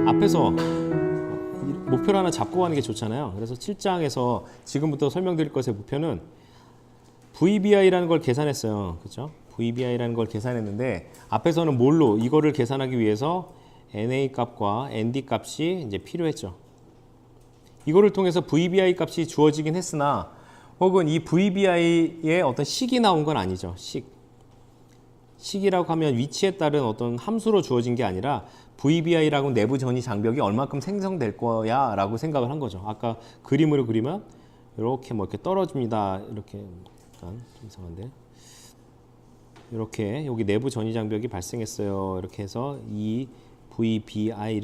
앞에서 목표를 하나 잡고 가는 게 좋잖아요. 그래서 7장에서 지금부터 설명드릴 것의 목표는 VBI라는 걸 계산했어요. 그렇죠? VBI라는 걸 계산했는데 앞에서는 뭘로 이거를 계산하기 위해서 NA 값과 ND 값이 이제 필요했죠. 이거를 통해서 VBI 값이 주어지긴 했으나 혹은 이 VBI의 어떤 식이 나온 건 아니죠. 식이라고 하면 위치에 따른 어떤 함수로 주어진 게 아니라 VBI라고 내부 전이 장벽이 얼마큼 생성될 거야 라고 생각을 한 거죠. 아까 그림으로 그리면 이렇게 뭐 이렇게 떨어집니다. 이렇게 약간 좀 이상한데 이렇게 여기 내부 전이 장벽이 발생했어요. 이렇게 해서 이 VBI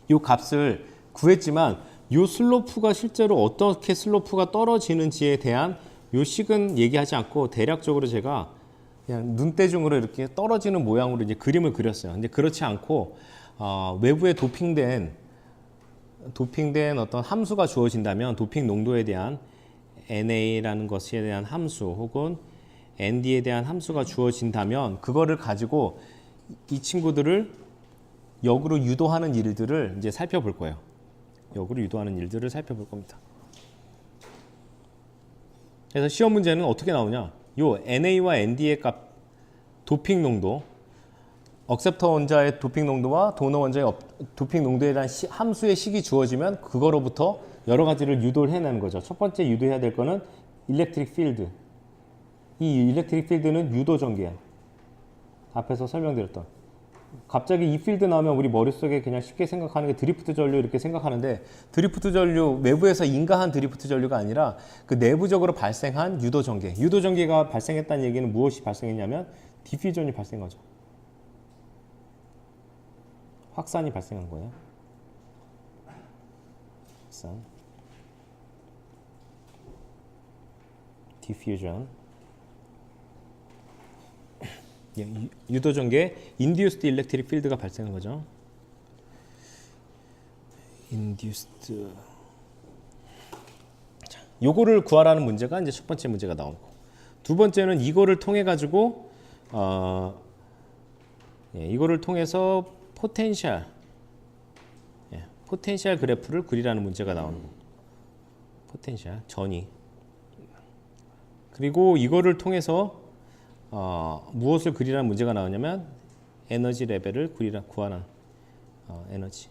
이 값을 구했지만 이 슬로프가 실제로 어떻게 슬로프가 떨어지는지에 대한 요 식은 얘기하지 않고 대략적으로 제가 그냥 눈대중으로 이렇게 떨어지는 모양으로 이제 그림을 그렸어요. 근데 그렇지 않고 외부에 도핑된 어떤 함수가 주어진다면 도핑 농도에 대한 NA라는 것에 대한 함수 혹은 ND에 대한 함수가 주어진다면 그거를 가지고 이 친구들을 역으로 유도하는 일들을 이제 살펴볼 거예요. 역으로 유도하는 일들을 살펴볼 겁니다. 그래서 시험 문제는 어떻게 나오냐? 요 NA와 ND의 값, 도핑 농도, 억셉터 원자의 도핑 농도와 도너 원자의 도핑 농도에 대한 함수의 식이 주어지면 그거로부터 여러 가지를 유도를 해내는 거죠. 첫 번째 유도해야 될 거는 일렉트릭 필드. 이 일렉트릭 필드는 유도 전기야. 앞에서 설명드렸던. 갑자기 이 필드 나오면 우리 머릿속에 그냥 쉽게 생각하는 게 드리프트 전류 이렇게 생각하는데 드리프트 전류, 외부에서 인가한 드리프트 전류가 아니라 그 내부적으로 발생한 유도 전기. 유도 전기가 발생했다는 얘기는 무엇이 발생했냐면 디퓨전이 발생한 거죠. 확산이 발생한 거예요. 확산. 디퓨전. 유도 전기에 induced electric field가 발생한 거죠. induced. 자, 요거를 구하라는 문제가 이제 첫 번째 문제가 나오고, 두 번째는 이거를 통해 가지고 이거를 통해서 포텐셜 그래프를 그리라는 문제가 나오는 거. 포텐셜 전이. 그리고 이거를 통해서 무엇을 그리라는 문제가 나오냐면 에너지 레벨을 구하는 에너지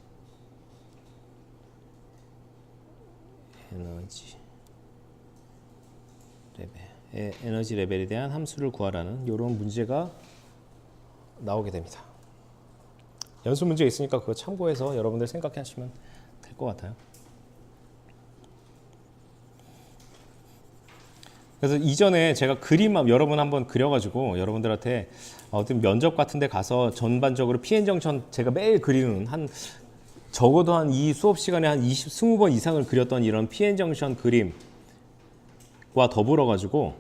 레벨, 에너지 레벨에 대한 함수를 구하라는 이런 문제가 나오게 됩니다. 연습 문제 있으니까 그거 참고해서 여러분들 생각하시면 될 것 같아요. 그래서 이전에 제가 그림 여러 번 한번 그려가지고 여러분들한테 어떤 면접 같은 데 가서 전반적으로 PN정션 제가 매일 그리는 적어도 한 이 수업 시간에 한 20번 이상을 그렸던 이런 PN정션 그림과 더불어 가지고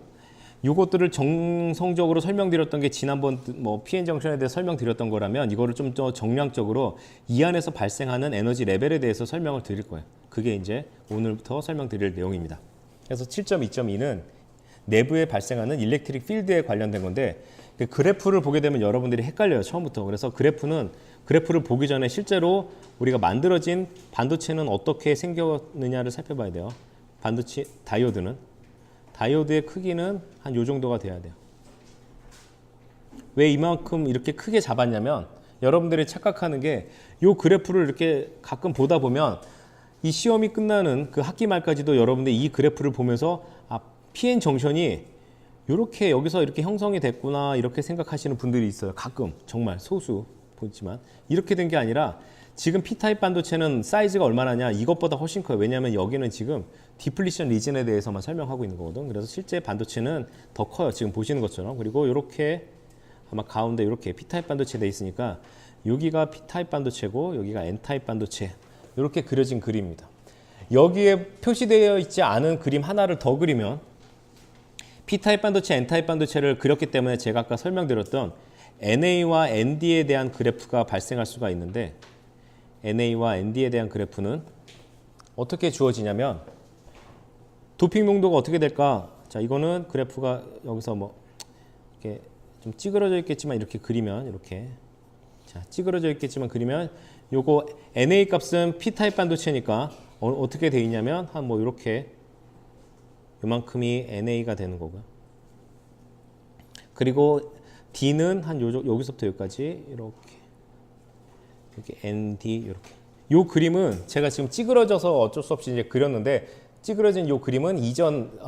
이것들을 정성적으로 설명드렸던 게 지난번 뭐 PN정션에 대해서 설명드렸던 거라면 이거를 좀 더 정량적으로 이 안에서 발생하는 에너지 레벨에 대해서 설명을 드릴 거예요. 그게 이제 오늘부터 설명드릴 내용입니다. 그래서 7.2.2는 내부에 발생하는 일렉트릭 필드에 관련된 건데 그 그래프를 보게 되면 여러분들이 헷갈려요. 처음부터. 그래서 그래프를 보기 전에 실제로 우리가 만들어진 반도체는 어떻게 생겼느냐를 살펴봐야 돼요. 반도체 다이오드의 크기는 한 요 정도가 돼야 돼요. 왜 이만큼 이렇게 크게 잡았냐면 여러분들이 착각하는 게 요 그래프를 이렇게 가끔 보다 보면 이 시험이 끝나는 그 학기 말까지도 여러분들이 이 그래프를 보면서 PN 정션이 이렇게 여기서 이렇게 형성이 됐구나 이렇게 생각하시는 분들이 있어요. 가끔 정말 소수 보지만 이렇게 된 게 아니라 지금 P타입 반도체는 사이즈가 얼마나냐 이것보다 훨씬 커요. 왜냐하면 여기는 지금 디플리션 리전에 대해서만 설명하고 있는 거거든. 그래서 실제 반도체는 더 커요. 지금 보시는 것처럼. 그리고 이렇게 아마 가운데 이렇게 P타입 반도체 돼 있으니까 여기가 P타입 반도체고 여기가 N타입 반도체 이렇게 그려진 그림입니다. 여기에 표시되어 있지 않은 그림 하나를 더 그리면 P타입 반도체, N타입 반도체를 그렸기 때문에 제가 아까 설명드렸던 NA와 ND에 대한 그래프가 발생할 수가 있는데 NA와 ND에 대한 그래프는 어떻게 주어지냐면 도핑 농도가 어떻게 될까? 자, 이거는 그래프가 여기서 뭐 이렇게 좀 찌그러져 있겠지만 이렇게 그리면 이렇게 자, 찌그러져 있겠지만 그리면 요거 NA 값은 P타입 반도체니까 어떻게 돼 있냐면 한 뭐 이렇게 요만큼이 NA가 되는 거고요. 그리고 D는 한 여기서부터 여기까지 이렇게 ND 이렇게. 요 그림은 제가 지금 찌그러져서 어쩔 수 없이 이제 그렸는데 찌그러진 요 그림은 이전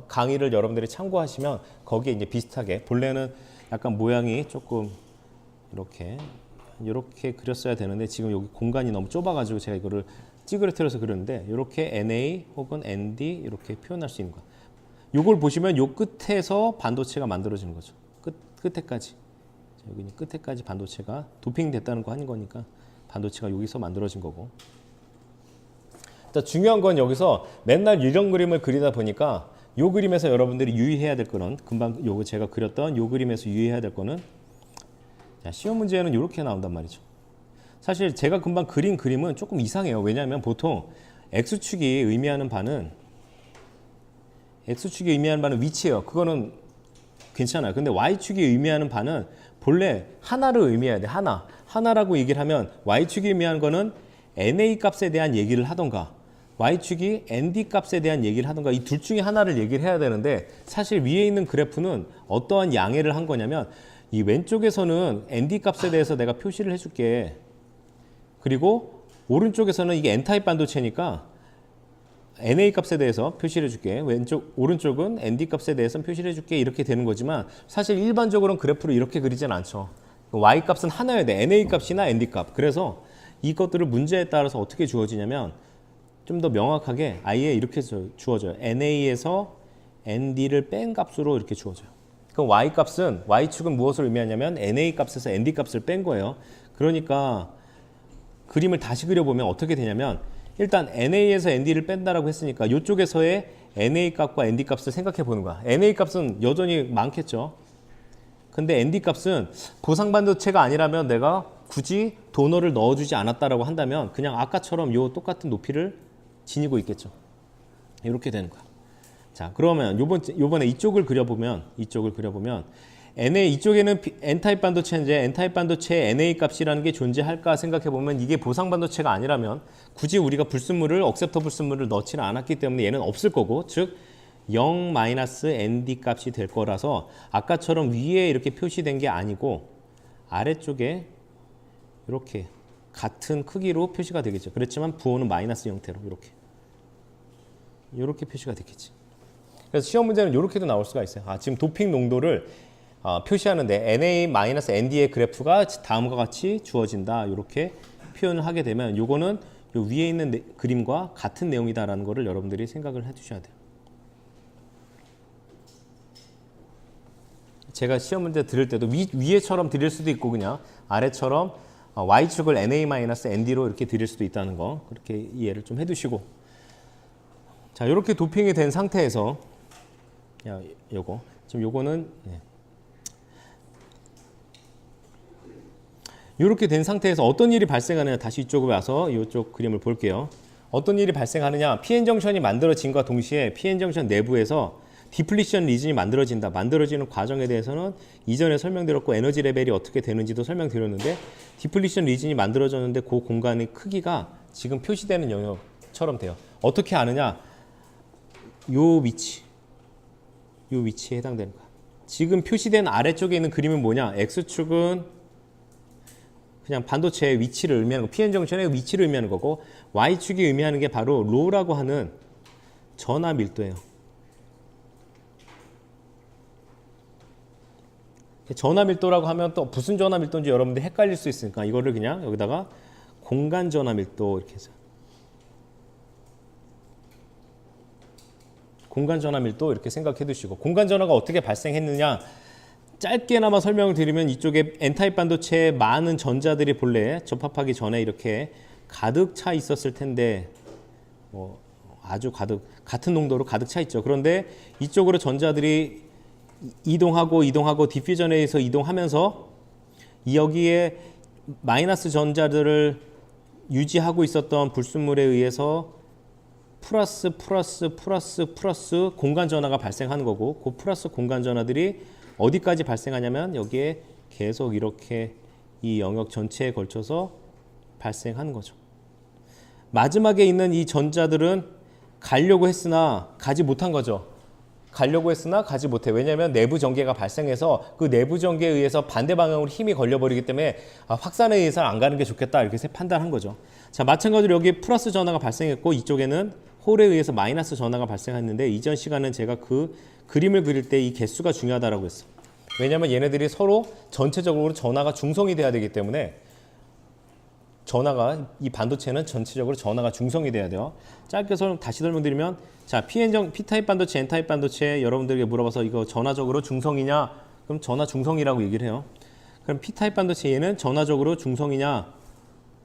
강의를 여러분들이 참고하시면 거기에 이제 비슷하게 본래는 약간 모양이 조금 이렇게 그렸어야 되는데 지금 여기 공간이 너무 좁아가지고 제가 이거를 찌그러뜨려서 그렸는데 이렇게 NA 혹은 ND 이렇게 표현할 수 있는 거야. 요걸 보시면 요 끝에서 반도체가 만들어지는 거죠. 끝에까지. 여기 끝에까지 반도체가 도핑됐다는 거 하는 거니까 반도체가 여기서 만들어진 거고. 자, 중요한 건 여기서 맨날 이런 그림을 그리다 보니까 요 그림에서 여러분들이 유의해야 될 거는 금방 요거 제가 그렸던 요 그림에서 유의해야 될 거는 자, 시험 문제는 이렇게 나온단 말이죠. 사실 제가 금방 그린 그림은 조금 이상해요. 왜냐하면 보통 X축이 의미하는 바는 위치예요. 그거는 괜찮아요. 근데 Y축이 의미하는 바는 본래 하나를 의미해야 돼. 하나라고 얘기를 하면 Y축이 의미하는 거는 NA 값에 대한 얘기를 하던가 Y축이 ND 값에 대한 얘기를 하던가 이 둘 중에 하나를 얘기를 해야 되는데 사실 위에 있는 그래프는 어떠한 양해를 한 거냐면 이 왼쪽에서는 ND 값에 대해서 내가 표시를 해줄게. 그리고 오른쪽에서는 이게 N타입 반도체니까 NA 값에 대해서 표시를 해줄게. 오른쪽은 ND 값에 대해서 표시를 해줄게. 이렇게 되는 거지만 사실 일반적으로는 그래프를 이렇게 그리진 않죠. Y 값은 하나여야 돼. NA 값이나 ND 값. 그래서 이것들을 문제에 따라서 어떻게 주어지냐면 좀 더 명확하게 아예 이렇게 주어져요. NA에서 ND를 뺀 값으로 이렇게 주어져요. 그럼 Y축은 무엇을 의미하냐면 NA 값에서 ND 값을 뺀 거예요. 그러니까 그림을 다시 그려보면 어떻게 되냐면 일단 NA에서 ND를 뺀다라고 했으니까 이쪽에서의 NA 값과 ND 값을 생각해 보는 거야. NA 값은 여전히 많겠죠. 근데 ND 값은 보상 반도체가 아니라면 내가 굳이 도너를 넣어주지 않았다라고 한다면 그냥 아까처럼 요 똑같은 높이를 지니고 있겠죠. 이렇게 되는 거야. 자, 그러면 요번에 이쪽을 그려보면 NA 이쪽에는 N타입 반도체인데 N타입 반도체에 NA 값이라는 게 존재할까 생각해보면 이게 보상 반도체가 아니라면 굳이 우리가 억셉터 불순물을 넣지는 않았기 때문에 얘는 없을 거고 즉 0-ND 값이 될 거라서 아까처럼 위에 이렇게 표시된 게 아니고 아래쪽에 이렇게 같은 크기로 표시가 되겠죠. 그렇지만 부호는 마이너스 형태로 이렇게 표시가 되겠지. 그래서 시험 문제는 이렇게도 나올 수가 있어요. 지금 도핑 농도를 표시하는데 NA-ND의 그래프가 다음과 같이 주어진다. 이렇게 표현을 하게 되면 이거는 요 위에 있는 그림과 같은 내용이다라는 것을 여러분들이 생각을 해두셔야 돼요. 제가 시험 문제 들을 때도 위에처럼 드릴 수도 있고 그냥 아래처럼 Y축을 NA-ND로 이렇게 드릴 수도 있다는 거 그렇게 이해를 좀 해두시고 자 이렇게 도핑이 된 상태에서 요거는 이렇게 된 상태에서 어떤 일이 발생하느냐 다시 이쪽으로 와서 이쪽 그림을 볼게요. 어떤 일이 발생하느냐 PN정션이 만들어진과 동시에 PN정션 내부에서 디플리션 리진이 만들어지는 과정에 대해서는 이전에 설명드렸고 에너지 레벨이 어떻게 되는지도 설명드렸는데 디플리션 리진이 만들어졌는데 그 공간의 크기가 지금 표시되는 영역처럼 돼요. 어떻게 아느냐 요 위치에 해당되는 거야. 지금 표시된 아래쪽에 있는 그림은 뭐냐 X축은 그냥 반도체의 위치를 의미하는 거 PN정션의 위치를 의미하는 거고 Y축이 의미하는 게 바로 로라고 하는 전하 밀도예요. 전하 밀도라고 하면 또 무슨 전하 밀도인지 여러분들 헷갈릴 수 있으니까 이거를 그냥 여기다가 공간 전하 밀도 이렇게 해서 공간 전하 밀도 이렇게 생각해 두시고 공간 전하가 어떻게 발생했느냐 짧게나마 설명을 드리면 이쪽에 N타입 반도체에 많은 전자들이 본래 접합하기 전에 이렇게 가득 차 있었을 텐데 아주 같은 농도로 가득 차 있죠. 그런데 이쪽으로 전자들이 이동하고 디퓨전에 의해서 이동하면서 여기에 마이너스 전자들을 유지하고 있었던 불순물에 의해서 플러스 공간 전하가 발생하는 거고 그 플러스 공간 전하들이 어디까지 발생하냐면 여기에 계속 이렇게 이 영역 전체에 걸쳐서 발생하는 거죠. 마지막에 있는 이 전자들은 가려고 했으나 가지 못한 거죠. 가려고 했으나 가지 못해. 왜냐하면 내부 전개가 발생해서 그 내부 전개에 의해서 반대 방향으로 힘이 걸려버리기 때문에 확산에 의해서는 안 가는 게 좋겠다 이렇게 판단한 거죠. 자, 마찬가지로 여기 플러스 전하가 발생했고 이쪽에는 홀에 의해서 마이너스 전하가 발생했는데 이전 시간은 제가 그 그림을 그릴 때 이 개수가 중요하다라고 했어. 왜냐하면 얘네들이 서로 전체적으로 전하가 중성이 돼야 되기 때문에 전하가 이 반도체는 전체적으로 전하가 중성이 돼야 돼요. 짧게 다시 설명드리면 자 P타입 반도체, N타입 반도체 여러분들에게 물어봐서 이거 전하적으로 중성이냐? 그럼 전하 중성이라고 얘기를 해요. 그럼 P타입 반도체 얘는 전하적으로 중성이냐?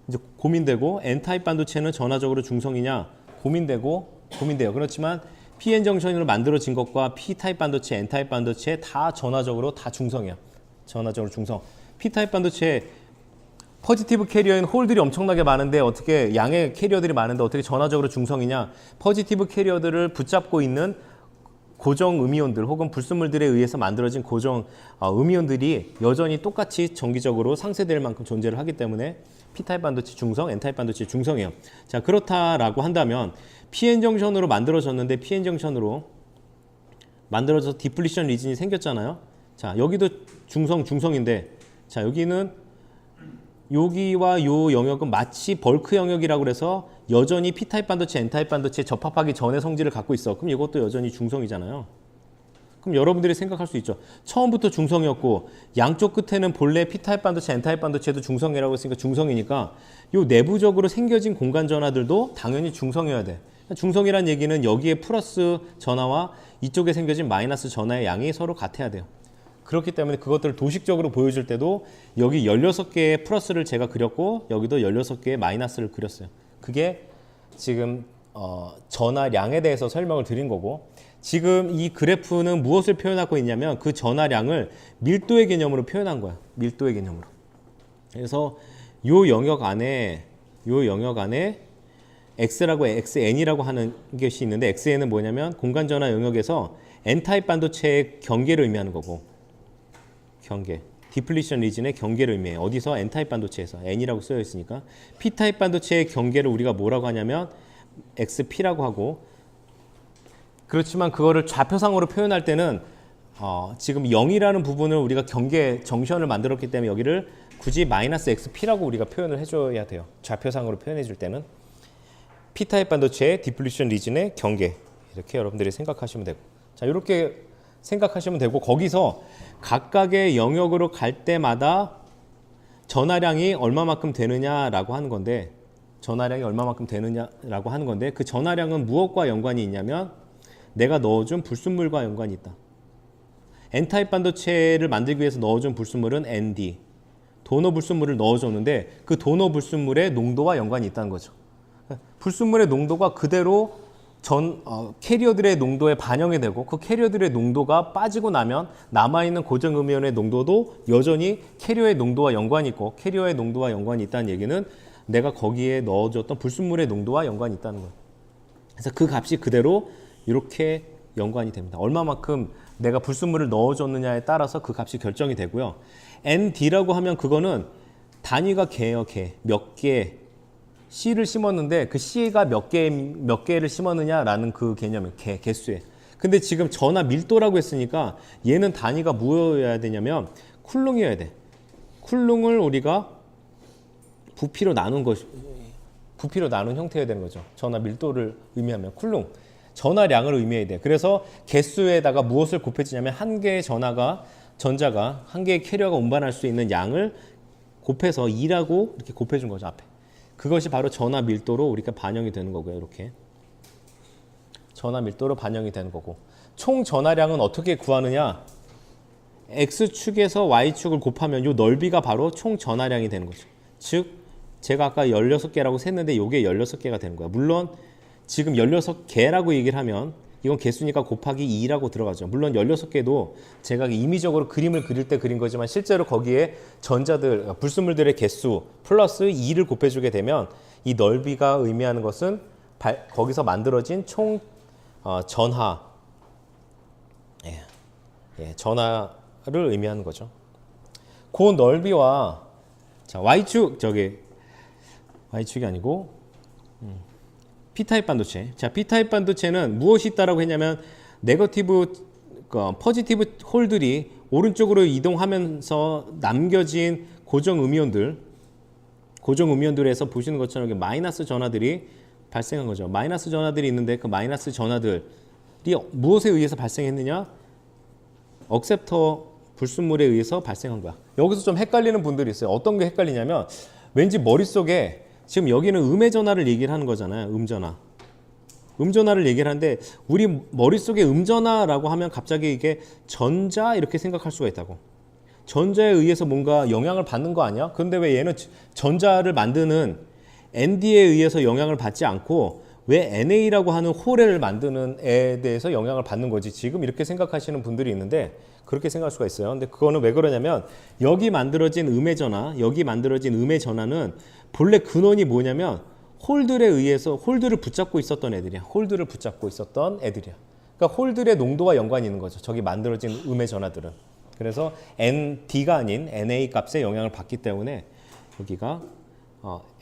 이제 고민되고 N타입 반도체는 전하적으로 중성이냐? 고민돼요. 그렇지만 PN 정션으로 만들어진 것과 P타입 반도체, N타입 반도체 다 전하적으로 다 중성이야. 전하적으로 중성. P타입 반도체 포지티브 캐리어인 홀들이 엄청나게 많은데 어떻게 양의 캐리어들이 많은데 어떻게 전하적으로 중성이냐? 포지티브 캐리어들을 붙잡고 있는 고정 음이온들 혹은 불순물들에 의해서 만들어진 고정 음이온들이 여전히 똑같이 정기적으로 상쇄될 만큼 존재를 하기 때문에 P타입 반도체 중성, N타입 반도체 중성이에요. 자, 그렇다라고 한다면 PN 정션으로 만들어졌는데 PN 정션으로 만들어져서 디플리션 리진이 생겼잖아요. 자, 여기도 중성인데 자, 여기와 요 영역은 마치 벌크 영역이라고 그래서 여전히 P타입 반도체, N타입 반도체에 접합하기 전의 성질을 갖고 있어. 그럼 이것도 여전히 중성이잖아요. 그럼 여러분들이 생각할 수 있죠. 처음부터 중성이었고 양쪽 끝에는 본래 P타입 반도체, N타입 반도체도 중성이라고 했으니까 중성이니까 요 내부적으로 생겨진 공간 전하들도 당연히 중성이어야 돼. 중성이란 얘기는 여기에 플러스 전하와 이쪽에 생겨진 마이너스 전하의 양이 서로 같아야 돼요. 그렇기 때문에 그것들을 도식적으로 보여줄 때도 여기 16개의 플러스를 제가 그렸고 여기도 16개의 마이너스를 그렸어요. 그게 지금 전하량에 대해서 설명을 드린 거고 지금 이 그래프는 무엇을 표현하고 있냐면 그 전하량을 밀도의 개념으로 표현한 거야. 밀도의 개념으로. 그래서 요 영역 안에 X라고 XN이라고 하는 것이 있는데 XN은 뭐냐면 공간 전하 영역에서 N타입 반도체의 경계를 의미하는 거고 경계. 디플리션 리진의 경계를 의미해요. 어디서? N타입 반도체에서. N이라고 쓰여 있으니까. P타입 반도체의 경계를 우리가 뭐라고 하냐면 XP라고 하고 그렇지만 그거를 좌표상으로 표현할 때는 지금 0이라는 부분을 우리가 경계 정션을 만들었기 때문에 여기를 굳이 마이너스 XP라고 우리가 표현을 해줘야 돼요. 좌표상으로 표현해 줄 때는. P타입 반도체의 디플리션 리진의 경계. 이렇게 여러분들이 생각하시면 되고. 자, 이렇게 생각하시면 되고 거기서 각각의 영역으로 갈 때마다 전하량이 얼마만큼 되느냐라고 하는 건데 그 전하량은 무엇과 연관이 있냐면 내가 넣어준 불순물과 연관이 있다. N타입 반도체를 만들기 위해서 넣어준 불순물은 ND 도너 불순물을 넣어줬는데 그 도너 불순물의 농도와 연관이 있다는 거죠. 불순물의 농도가 그대로 캐리어들의 농도에 반영이 되고 그 캐리어들의 농도가 빠지고 나면 남아있는 고정 음이온의 농도도 여전히 캐리어의 농도와 연관이 있고 캐리어의 농도와 연관이 있다는 얘기는 내가 거기에 넣어줬던 불순물의 농도와 연관이 있다는 거예요. 그래서 그 값이 그대로 이렇게 연관이 됩니다. 얼마만큼 내가 불순물을 넣어줬느냐에 따라서 그 값이 결정이 되고요. ND라고 하면 그거는 단위가 개예요. 몇 개. C를 심었는데 그 C가 몇 개를 심었느냐라는 그 개념이에요. 개수에. 근데 지금 전하 밀도라고 했으니까 얘는 단위가 뭐여야 되냐면 쿨롱이어야 돼. 쿨롱을 우리가 부피로 나눈 형태여야 되는 거죠. 전하 밀도를 의미하면 쿨롱. 전하량을 의미해야 돼. 그래서 개수에다가 무엇을 곱해지냐면 한 개의 전자가 한 개의 캐리어가 운반할 수 있는 양을 곱해서 2라고 이렇게 곱해준 거죠. 앞에. 그것이 바로 전하 밀도로 우리가 반영이 되는 거고요. 이렇게 전하 밀도로 반영이 되는 거고 총 전하량은 어떻게 구하느냐? X축에서 Y축을 곱하면 이 넓이가 바로 총 전하량이 되는 거죠. 즉 제가 아까 16개라고 셌는데 이게 16개가 되는 거야. 물론 지금 16개라고 얘기를 하면 이건 개수니까 곱하기 2라고 들어가죠. 물론 16개도 제가 임의적으로 그림을 그릴 때 그린 거지만 실제로 거기에 불순물들의 개수 플러스 2를 곱해주게 되면 이 넓이가 의미하는 것은 거기서 만들어진 총 전하를 의미하는 거죠. 그 넓이와 자, Y축 Y축이 아니고 P타입 반도체. 자, P타입 반도체는 무엇이 있다라고 했냐면 포지티브 홀들이 오른쪽으로 이동하면서 남겨진 고정 음이온들에서 보시는 것처럼 이렇게 마이너스 전하들이 발생한 거죠. 마이너스 전하들이 있는데 그 마이너스 전하들이 무엇에 의해서 발생했느냐? 억셉터 불순물에 의해서 발생한 거야. 여기서 좀 헷갈리는 분들이 있어요. 어떤 게 헷갈리냐면 왠지 머릿속에 지금 여기는 음의 전하를 얘기를 하는 거잖아요. 음전하를 얘기를 하는데 우리 머릿속에 음전하라고 하면 갑자기 이게 전자 이렇게 생각할 수가 있다고. 전자에 의해서 뭔가 영향을 받는 거 아니야? 그런데 왜 얘는 전자를 만드는 ND에 의해서 영향을 받지 않고 왜 NA라고 하는 홀을 만드는 애에 대해서 영향을 받는 거지? 지금 이렇게 생각하시는 분들이 있는데 그렇게 생각할 수가 있어요. 근데 그거는 왜 그러냐면 여기 만들어진 음의 전하는 본래 근원이 뭐냐면 홀들에 의해서 홀들을 붙잡고 있었던 애들이야. 그러니까 홀들의 농도와 연관이 있는 거죠. 저기 만들어진 음의 전하들은. 그래서 ND가 아닌 NA 값에 영향을 받기 때문에 여기가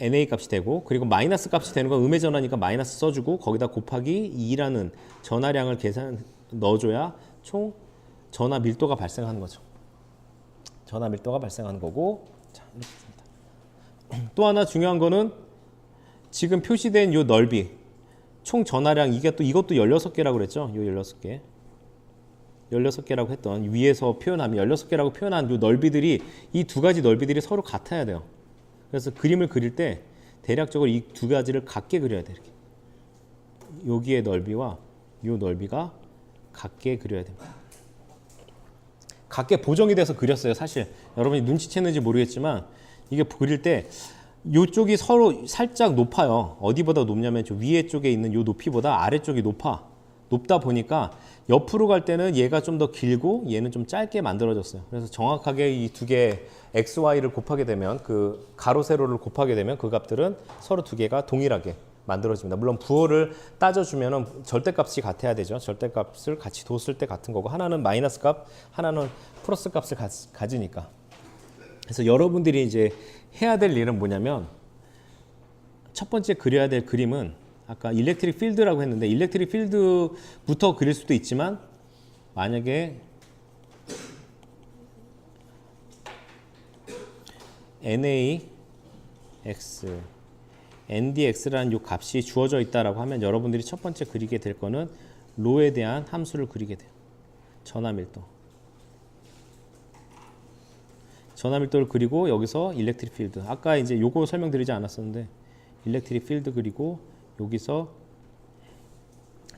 NA 값이 되고, 그리고 마이너스 값이 되는 건 음의 전하니까 마이너스 써주고 거기다 곱하기 2라는 전하량을 넣어줘야 총 전하 밀도가 발생하는 거죠. 전하 밀도가 발생하는 거고. 자, 이렇게 됩니다. 또 하나 중요한 거는 지금 표시된 요 넓이, 총 전하량, 이것도 16개라고 그랬죠. 요 16개라고 했던, 위에서 표현하면 16개라고 표현한 요 넓이들이, 이 두 가지 넓이들이 서로 같아야 돼요. 그래서 그림을 그릴 때 대략적으로 이 두 가지를 같게 그려야 돼요. 이렇게. 여기의 넓이와 요 넓이가 같게 그려야 됩니다. 같게 보정이 돼서 그렸어요. 사실 여러분이 눈치챘는지 모르겠지만 이게 그릴 때 요쪽이 서로 살짝 높아요. 어디보다 높냐면 저 위에 쪽에 있는 요 높이보다 아래쪽이 높다 보니까 옆으로 갈 때는 얘가 좀 더 길고 얘는 좀 짧게 만들어졌어요. 그래서 정확하게 이 두 개 XY를 곱하게 되면, 그 가로 세로를 곱하게 되면 그 값들은 서로 두 개가 동일하게 만들어집니다. 물론 부호를 따져주면 절대값이 같아야 되죠. 절대값을 같이 뒀을 때 같은 거고, 하나는 마이너스 값, 하나는 플러스 값을 가지니까. 그래서 여러분들이 이제 해야 될 일은 뭐냐면, 첫 번째 그려야 될 그림은 아까 일렉트릭 필드라고 했는데, 일렉트릭 필드부터 그릴 수도 있지만, 만약에 NAX, NDX라는 요 값이 주어져 있다라고 하면 여러분들이 첫 번째 그리게 될 거는 로에 대한 함수를 그리게 돼요. 전하밀도를 그리고 여기서 일렉트릭 필드, 아까 이제 요거 설명드리지 않았었는데 일렉트릭 필드 그리고 여기서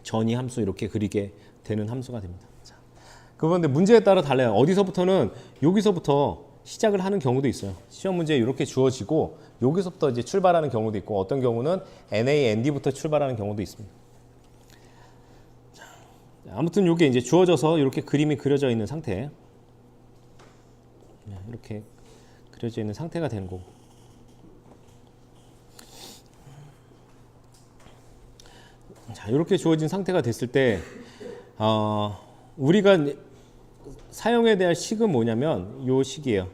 전이 함수 이렇게 그리게 되는 함수가 됩니다. 자, 그런데 문제에 따라 달라요. 어디서부터는 여기서부터 시작을 하는 경우도 있어요. 시험 문제에 이렇게 주어지고 여기서부터 이제 출발하는 경우도 있고, 어떤 경우는 NA, ND부터 출발하는 경우도 있습니다. 자, 아무튼 이게 이제 주어져서 이렇게 그림이 그려져 있는 상태, 이렇게 그려져 있는 상태가 되는 거고. 자, 이렇게 주어진 상태가 됐을 때 우리가 사용해야 될 식은 뭐냐면 요 식이에요.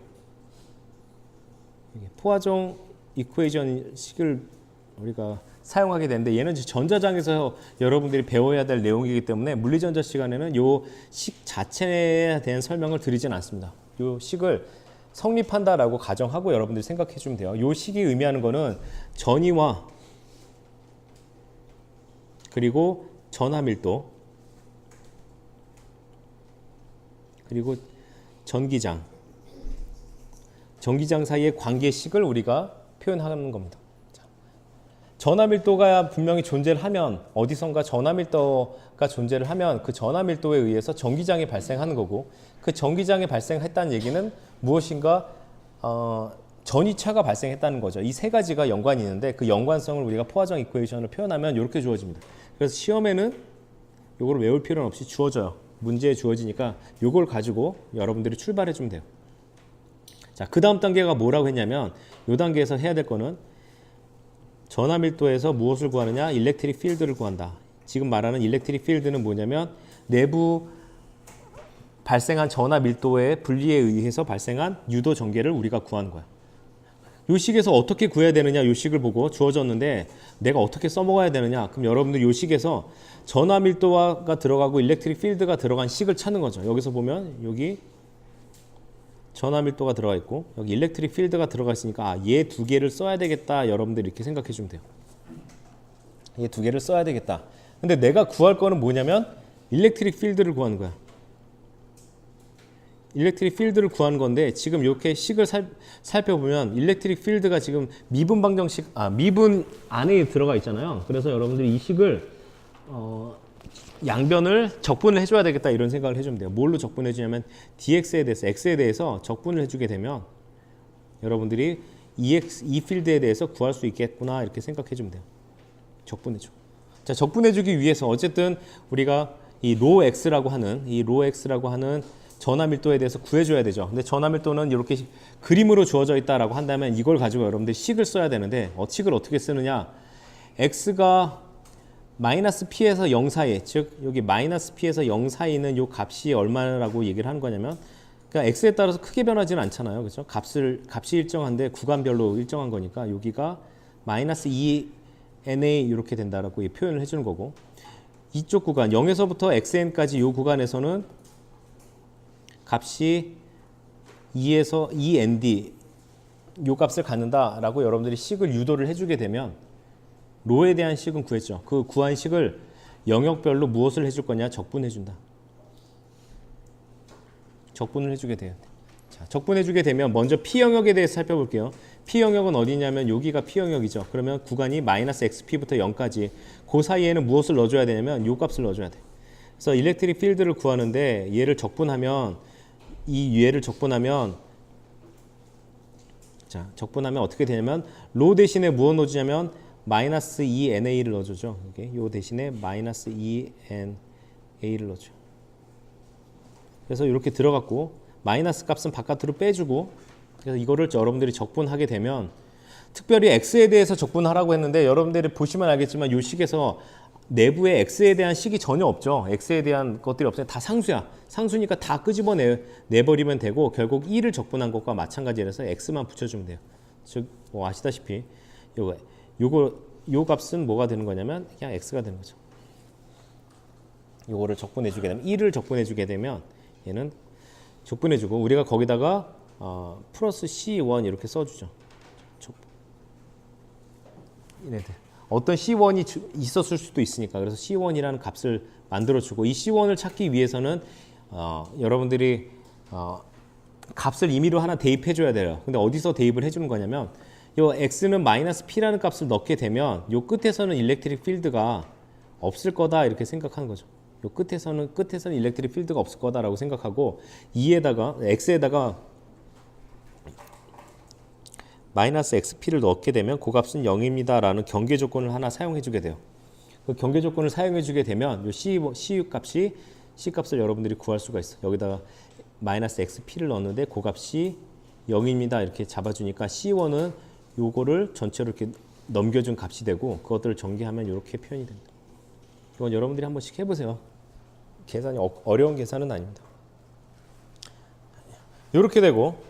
포화정 이퀘이션 식을 우리가 사용하게 되는데, 얘는 전자장에서 여러분들이 배워야 될 내용이기 때문에 물리전자 시간에는 요 식 자체에 대한 설명을 드리진 않습니다. 요 식을 성립한다라고 가정하고 여러분들이 생각해 주면 돼요. 요 식이 의미하는 거는 전이와 그리고 전하밀도 그리고 전기장 사이의 관계식을 우리가 표현하는 겁니다. 자, 전하밀도가 분명히 존재를 하면, 어디선가 전하밀도가 존재를 하면 그 전하밀도에 의해서 전기장이 발생하는 거고, 그 전기장이 발생했다는 얘기는 무엇인가 전이차가 발생했다는 거죠. 이 세 가지가 연관이 있는데 그 연관성을 우리가 포화정 이퀘이션을 표현하면 이렇게 주어집니다. 그래서 시험에는 이걸 외울 필요는 없이 주어져요. 문제에 주어지니까 이걸 가지고 여러분들이 출발해 주면 돼요. 자, 그 다음 단계가 뭐라고 했냐면, 이 단계에서 해야 될 거는 전하밀도에서 무엇을 구하느냐? 일렉트릭 필드를 구한다. 지금 말하는 일렉트릭 필드는 뭐냐면 내부 발생한 전하밀도의 분리에 의해서 발생한 유도 전개를 우리가 구하는 거야. 요 식에서 어떻게 구해야 되느냐, 요 식을 보고 주어졌는데 내가 어떻게 써먹어야 되느냐. 그럼 여러분들 요 식에서 전화 밀도가 들어가고 일렉트릭 필드가 들어간 식을 찾는 거죠. 여기서 보면 여기 전화 밀도가 들어가 있고 여기 일렉트릭 필드가 들어가 있으니까 얘 두 개를 써야 되겠다. 여러분들 이렇게 생각해 주면 돼요. 얘 두 개를 써야 되겠다. 근데 내가 구할 거는 뭐냐면 일렉트릭 필드를 구하는 거야. 일렉트릭 필드를 구하는 건데 지금 이렇게 식을 살펴보면 일렉트릭 필드가 지금 미분 방정식 미분 안에 들어가 있잖아요. 그래서 여러분들이 이 식을 양변을 적분을 해줘야 되겠다 이런 생각을 해주면 돼요. 뭘로 적분해 주냐면 dx에 대해서 x에 대해서 적분을 해주게 되면 여러분들이 이 필드에 대해서 구할 수 있겠구나 이렇게 생각해 주면 돼요. 적분해줘. 자, 적분해주기 위해서 어쨌든 우리가 이 로 x라고 하는 전화 밀도에 대해서 구해줘야 되죠. 근데 전화 밀도는 이렇게 그림으로 주어져 있다라고 한다면 이걸 가지고 여러분들이 식을 써야 되는데 식을 어떻게 쓰느냐? x가 마이너스 p에서 0 사이, 즉 여기 마이너스 p에서 0 사이 있는 이 값이 얼마라고 얘기를 하는 거냐면, 그러니까 x에 따라서 크게 변하지는 않잖아요, 그렇죠? 값이 일정한데 구간별로 일정한 거니까 여기가 마이너스 2na 이렇게 된다라고 표현을 해주는 거고, 이쪽 구간 0에서부터 xn까지 이 구간에서는 값이 2에서 2nd 이 값을 갖는다라고 여러분들이 식을 유도를 해주게 되면 로에 대한 식은 구했죠. 그 구한 식을 영역별로 무엇을 해줄 거냐? 적분해준다. 적분을 해주게 돼요. 자, 적분해주게 되면 먼저 P영역에 대해서 살펴볼게요. P영역은 어디냐면 여기가 P영역이죠. 그러면 구간이 마이너스 XP부터 0까지 그 사이에는 무엇을 넣어줘야 되냐면 이 값을 넣어줘야 돼. 그래서 일렉트릭 필드를 구하는데 얘를 적분하면 자, 적분하면 어떻게 되냐면 로 대신에 무엇 넣어주냐면 마이너스 2na를 넣어주죠. 요 대신에 마이너스 2na를 넣어줘. 그래서 이렇게 들어갔고 마이너스 값은 바깥으로 빼주고, 그래서 이거를 여러분들이 적분하게 되면 특별히 x에 대해서 적분하라고 했는데 여러분들이 보시면 알겠지만 이 식에서 내부에 x에 대한 식이 전혀 없죠. x에 대한 것들이 없어요. 다 상수야. 상수니까 다 끄집어 내버리면 되고 결국 2를 적분한 것과 마찬가지라서 x만 붙여주면 돼요. 즉 아시다시피 요 값은 뭐가 되는 거냐면 그냥 x가 되는 거죠. 요거를 적분해주게 되면 1을 적분해주게 되면 얘는 적분해주고 우리가 거기다가 플러스 C1 이렇게 써주죠. 얘네들 어떤 C1이 있었을 수도 있으니까 그래서 C1이라는 값을 만들어주고 이 C1을 찾기 위해서는 여러분들이 값을 임의로 하나 대입해줘야 돼요. 근데 어디서 대입을 해주는 거냐면 요 x는 마이너스 p라는 값을 넣게 되면 요 끝에서는 일렉트릭 필드가 없을 거다 이렇게 생각하는 거죠. 요 끝에서는 일렉트릭 필드가 없을 거다라고 생각하고 x에다가 마이너스 xp를 넣게 되면 그 값은 0입니다라는 경계 조건을 하나 사용해 주게 돼요. 그 경계 조건을 사용해 주게 되면 요 c 값을 여러분들이 구할 수가 있어. 여기다가 마이너스 xp를 넣었는데 그 값이 0입니다 이렇게 잡아주니까 c1은 요거를 전체로 이렇게 넘겨준 값이 되고 그것들을 전개하면 이렇게 표현이 됩니다. 이건 여러분들이 한 번씩 해보세요. 계산이 어려운 계산은 아닙니다. 이렇게 되고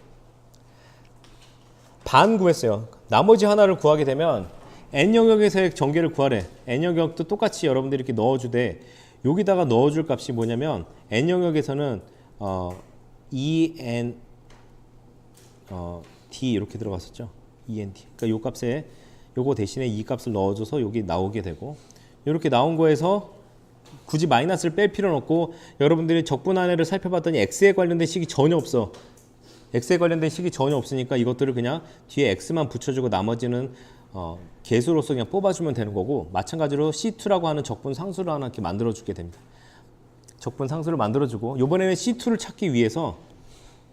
반 구했어요. 나머지 하나를 구하게 되면 n 영역에서의 전개를 구하래. n 영역도 똑같이 여러분들이 이렇게 넣어주되 여기다가 넣어줄 값이 뭐냐면 n 영역에서는 EN D 이렇게 들어갔었죠. END. 그러니까 요 값에 요거 대신에 이 값을 넣어줘서 여기 나오게 되고 이렇게 나온 거에서 굳이 마이너스를 뺄 필요는 없고 여러분들이 적분한해를 살펴봤더니 x에 관련된 식이 전혀 없어. x에 관련된 식이 전혀 없으니까 이것들을 그냥 뒤에 x만 붙여주고 나머지는 개수로서 그냥 뽑아주면 되는 거고 마찬가지로 C2라고 하는 적분 상수를 하나 이렇게 만들어주게 됩니다. 적분 상수를 만들어주고 이번에는 C2를 찾기 위해서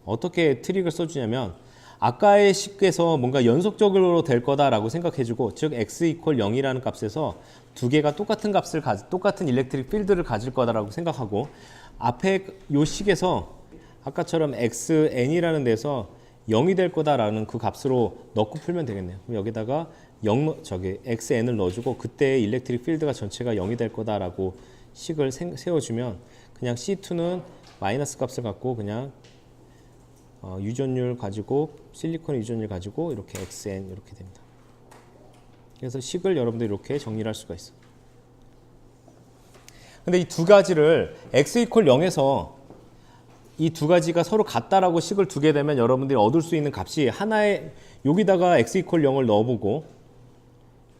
어떻게 트릭을 써주냐면 아까의 식에서 뭔가 연속적으로 될 거다라고 생각해주고 즉 x = 0이라는 값에서 두 개가 똑같은 일렉트릭 필드를 가질 거다라고 생각하고 앞에 요 식에서 아까처럼 xn이라는 데서 0이 될 거다라는 그 값으로 넣고 풀면 되겠네요. 그럼 여기다가 xn을 넣어주고 그때 일렉트릭 필드가 전체가 0이 될 거다라고 식을 세워주면 그냥 C2는 마이너스 값을 갖고 그냥 유전율 가지고 실리콘 유전율 가지고 이렇게 XN 이렇게 됩니다. 그래서 식을 여러분들이 이렇게 정리를 할 수가 있어. 근데 이 두 가지를 x 이퀄 0에서 이 두 가지가 서로 같다라고 식을 두게 되면 여러분들이 얻을 수 있는 값이 하나의 여기다가 x 이퀄 0을 넣어보고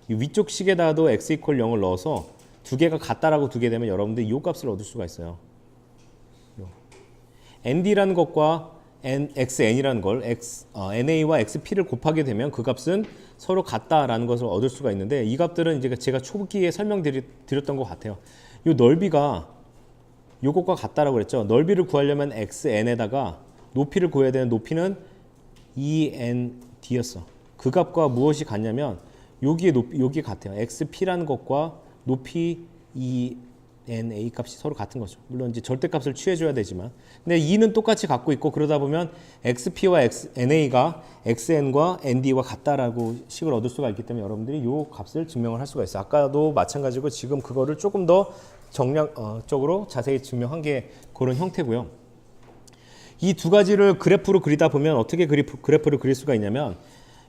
이 위쪽 식에다가도 x 이퀄 0을 넣어서 두 개가 같다라고 두게 되면 여러분들이 이 값을 얻을 수가 있어요. nd라는 것과 xn이라는 걸 na와 xp를 곱하게 되면 그 값은 서로 같다라는 것을 얻을 수가 있는데 이 값들은 이제 제가 초기에 설명드렸던 것 같아요. 이 넓이가 요것과 같다라고 그랬죠. 넓이를 구하려면 xn에다가 높이를 구해야 되는 높이는 end였어. 그 값과 무엇이 같냐면 여기에 같아요. xp라는 것과 높이 ENA 값이 서로 같은 거죠. 물론 이제 절대값을 취해줘야 되지만, 근데 2는 똑같이 갖고 있고 그러다 보면 XP와 NA가 XN과 ND와 같다라고 식을 얻을 수가 있기 때문에 여러분들이 이 값을 증명을 할 수가 있어요. 아까도 마찬가지고 지금 그거를 조금 더 정량적으로 자세히 증명한 게 그런 형태고요. 이 두 가지를 그래프로 그리다 보면 어떻게 그래프를 그릴 수가 있냐면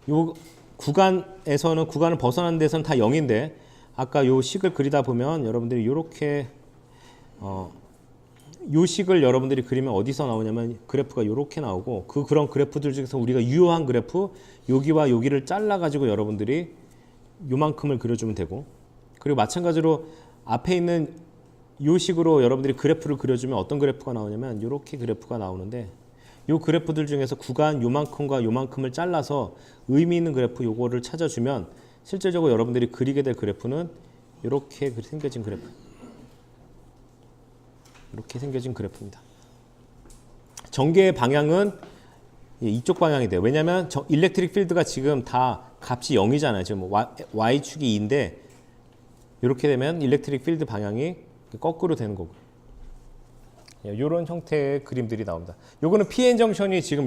이 구간에서는 구간을 벗어난 데서는 다 0인데 아까 요 식을 그리다 보면 여러분들이 이렇게 요 식을 여러분들이 그리면 어디서 나오냐면 그래프가 이렇게 나오고 그런 그래프들 중에서 우리가 유효한 그래프 여기와 여기를 잘라 가지고 여러분들이 요만큼을 그려주면 되고 그리고 마찬가지로 앞에 있는 요 식으로 여러분들이 그래프를 그려주면 어떤 그래프가 나오냐면 이렇게 그래프가 나오는데 요 그래프들 중에서 구간 요만큼과 요만큼을 잘라서 의미 있는 그래프 요거를 찾아주면 실질적으로 여러분들이 그리게 될 그래프는 이렇게 생겨진 그래프. 이렇게 생겨진 그래프입니다. 전개의 방향은 이쪽 방향이 돼요. 왜냐하면 일렉트릭 필드가 지금 다 값이 0이잖아요. 지금 Y축이 2인데 이렇게 되면 일렉트릭 필드 방향이 거꾸로 되는 거고. 이런 형태의 그림들이 나옵니다. 요거는 PN 정션이 지금